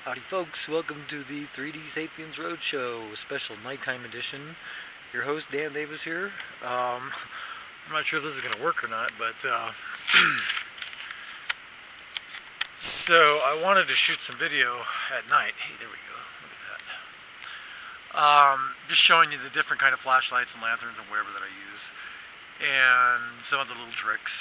Howdy folks, welcome to the 3D Sapiens Road Show, special nighttime edition. Your host Dan Davis here. I'm not sure if this is going to work or not, but so I wanted to shoot some video at night. Hey, there we go, look at that. Just showing you the different kind of flashlights and lanterns and whatever that I use, and some of the little tricks.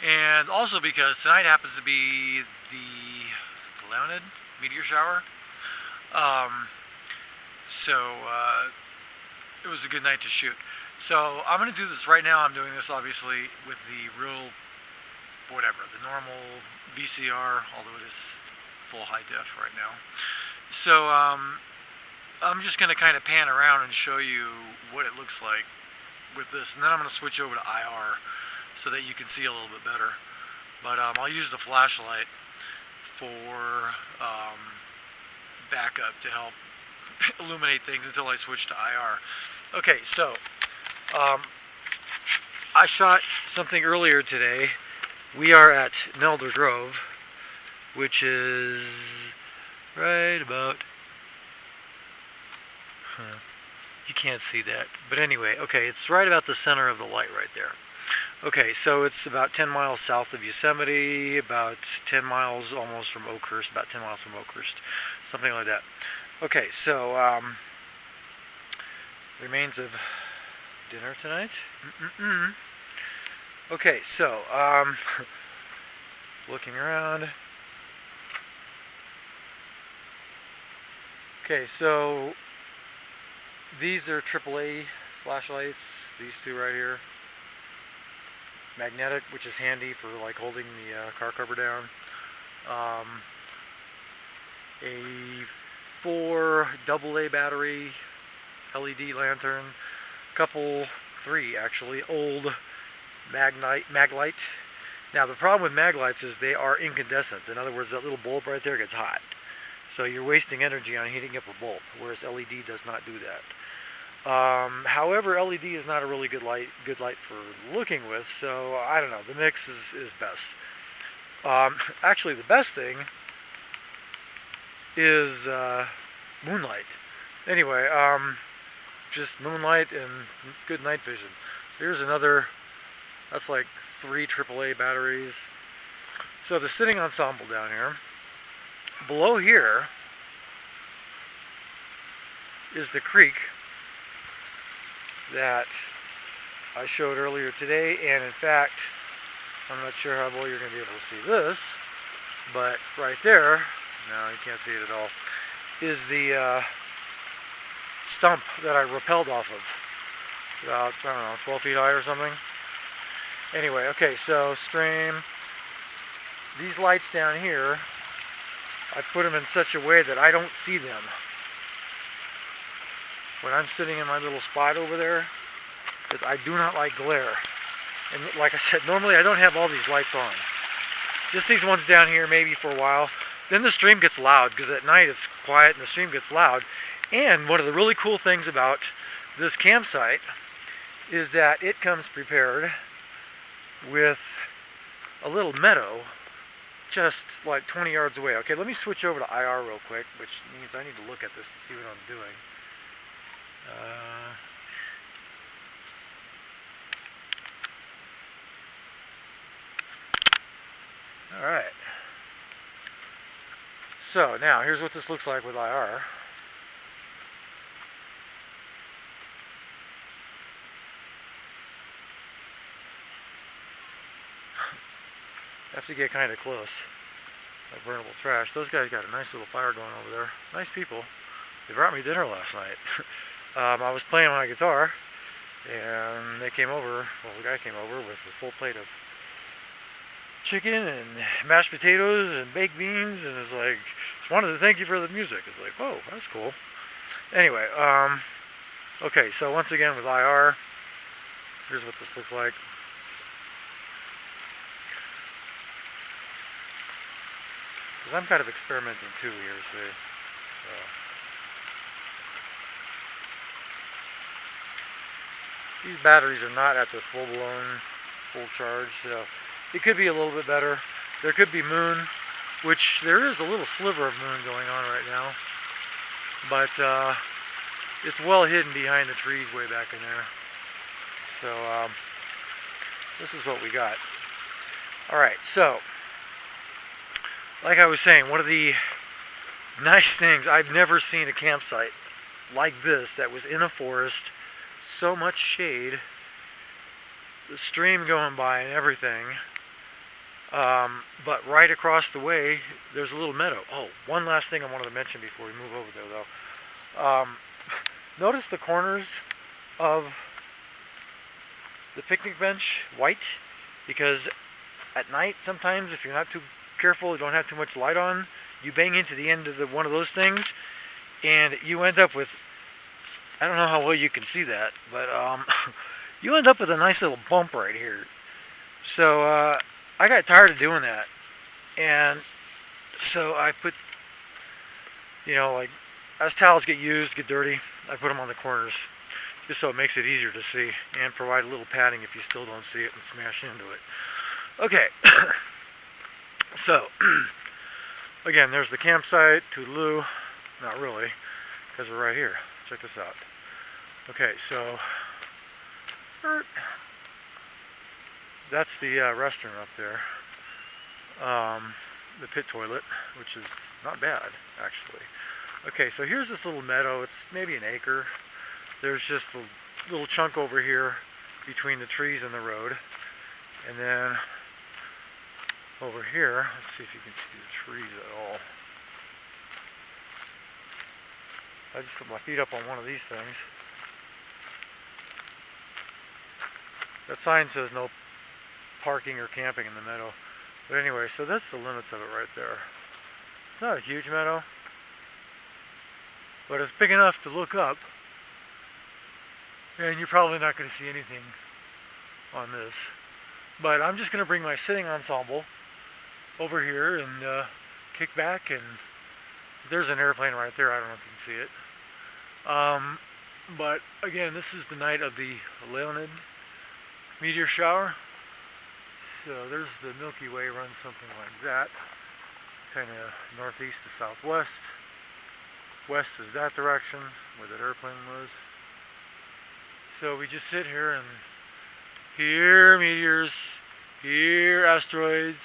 And also because tonight happens to be the Leonid meteor shower. It was a good night to shoot. So I'm going to do this right now. I'm doing this obviously with the real, the normal VCR, although it is full high def right now. So I'm just going to kind of pan around and show you what it looks like with this. And then I'm going to switch over to IR so that you can see a little bit better. But I'll use the flashlight for backup to help illuminate things until I switch to IR. Okay, so I shot something earlier today. We are at Nelder Grove, which is right about, you can't see that, but anyway, okay, it's right about the center of the light right there. Okay, so it's about 10 miles south of Yosemite, about 10 miles almost from Oakhurst, about 10 miles from Oakhurst, something like that. Okay, so remains of dinner tonight. Okay, so looking around. Okay, so these are AAA flashlights, these two right here. Magnetic, which is handy for like holding the car cover down. A 4 AA battery LED lantern, three actually, old Maglite. Now the problem with Maglites is they are incandescent. In other words, that little bulb right there gets hot. So you're wasting energy on heating up a bulb, whereas LED does not do that. However, LED is not a really good light for looking with, so I don't know, the mix is best. Actually, the best thing is moonlight. Anyway, just moonlight and good night vision. So here's another, that's like 3 AAA batteries. So the sitting ensemble down here. Below here is the creek that I showed earlier today, and in fact, I'm not sure how well you're going to be able to see this, but right there, no, you can't see it at all, is the stump that I rappelled off of. It's about, I don't know, 12 feet high or something. Anyway, okay, so stream. These lights down here, I put them in such a way that I don't see them. When I'm sitting in my little spot over there, because I do not like glare. And like I said, normally I don't have all these lights on. Just these ones down here maybe for a while. Then the stream gets loud, because at night it's quiet and the stream gets loud. And one of the really cool things about this campsite is that it comes prepared with a little meadow just like 20 yards away. Okay, let me switch over to IR real quick, which means I need to look at this to see what I'm doing. Alright. So now here's what this looks like with IR. Have to get kind of close. Like burnable trash. Those guys got a nice little fire going over there. Nice people. They brought me dinner last night. I was playing my guitar, and they came over. Well, the guy came over with a full plate of chicken and mashed potatoes and baked beans, and it's like, just wanted to thank you for the music. It's like, whoa, that's cool. Anyway, okay, so once again with IR, here's what this looks like. Because I'm kind of experimenting too here, see. These batteries are not at their full charge, so it could be a little bit better. There could be moon which there is a little sliver of moon going on right now, but it's well hidden behind the trees way back in there. So this is what we got. Alright, so like I was saying, one of the nice things, I've never seen a campsite like this that was in a forest, so much shade, the stream going by and everything. But right across the way, there's a little meadow. Oh, one last thing I wanted to mention before we move over there, though. Notice the corners of the picnic bench white, because at night, sometimes, if you're not too careful, you don't have too much light on, you bang into the end of one of those things, and you end up with, I don't know how well you can see that, but you end up with a nice little bump right here. So, I got tired of doing that, and so I put, you know, like, as towels get used, get dirty, I put them on the corners, just so it makes it easier to see, and provide a little padding if you still don't see it and smash into it. Okay, so, again, there's the campsite, Toodaloo, not really, because we're right here. Check this out. Okay, so, that's the restroom up there. The pit toilet, which is not bad, actually. Okay, so here's this little meadow. It's maybe an acre. There's just a little chunk over here between the trees and the road. And then over here, let's see if you can see the trees at all. I just put my feet up on one of these things. That sign says no parking or camping in the meadow. But anyway, so that's the limits of it right there. It's not a huge meadow, but it's big enough to look up, and you're probably not going to see anything on this. But I'm just going to bring my sitting ensemble over here and kick back, and there's an airplane right there. I don't know if you can see it. But again, this is the night of the Leonid meteor shower. So there's the Milky Way, runs something like that, kind of northeast to southwest. West is that direction where that airplane was. So we just sit here and hear meteors, hear asteroids,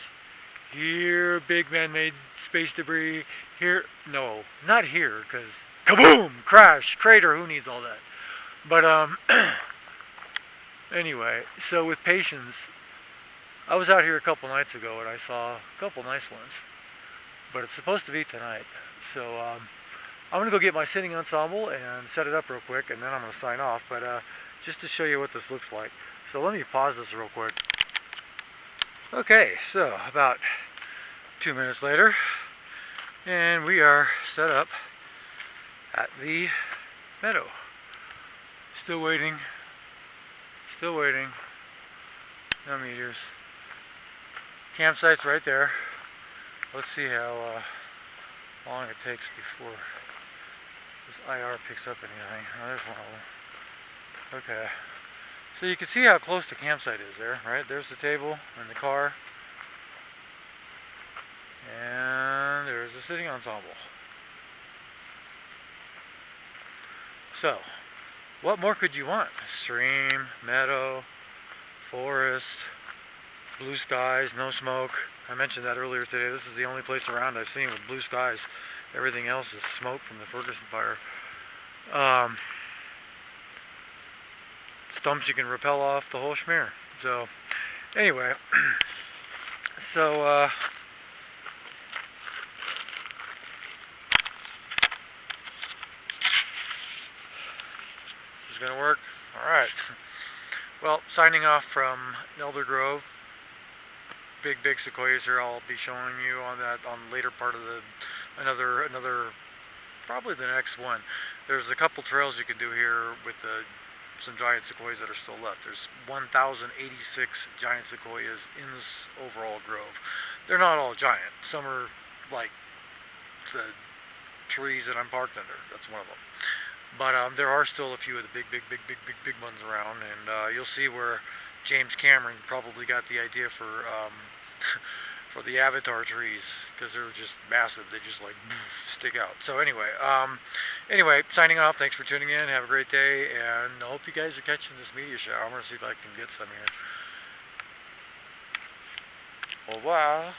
hear big man-made space debris, hear, no, not here, because kaboom, crash, crater, who needs all that? But anyway, so with patience, I was out here a couple nights ago and I saw a couple nice ones, but it's supposed to be tonight. So I'm going to go get my sitting ensemble and set it up real quick, and then I'm going to sign off, but just to show you what this looks like. So let me pause this real quick. Okay, so about 2 minutes later, and we are set up at the meadow. Still waiting. Still waiting. No meteors. Campsite's right there. Let's see how long it takes before this IR picks up anything. Oh, there's one of them. Okay. So you can see how close the campsite is there, right? There's the table and the car. And there's the sitting ensemble. So, what more could you want? Stream, meadow, forest, blue skies, no smoke. I mentioned that earlier today. This is the only place around I've seen with blue skies. Everything else is smoke from the Ferguson fire. Stumps you can rappel off, the whole schmear. So, anyway, so this is gonna work. All right. Well, signing off from Nelder Grove. Big Sequoias here. I'll be showing you on that on the later part of the another probably the next one. There's a couple trails you can do here with some giant sequoias that are still left. There's 1,086 giant sequoias in this overall grove. They're not all giant. Some are like the trees that I'm parked under. That's one of them. But there are still a few of the big ones around, and you'll see where James Cameron probably got the idea for for the avatar trees, because they're just massive. They just like stick out. So anyway, signing off. Thanks for tuning in. Have a great day, and I hope you guys are catching this meteor shower. I'm gonna see if I can get some here. Au revoir.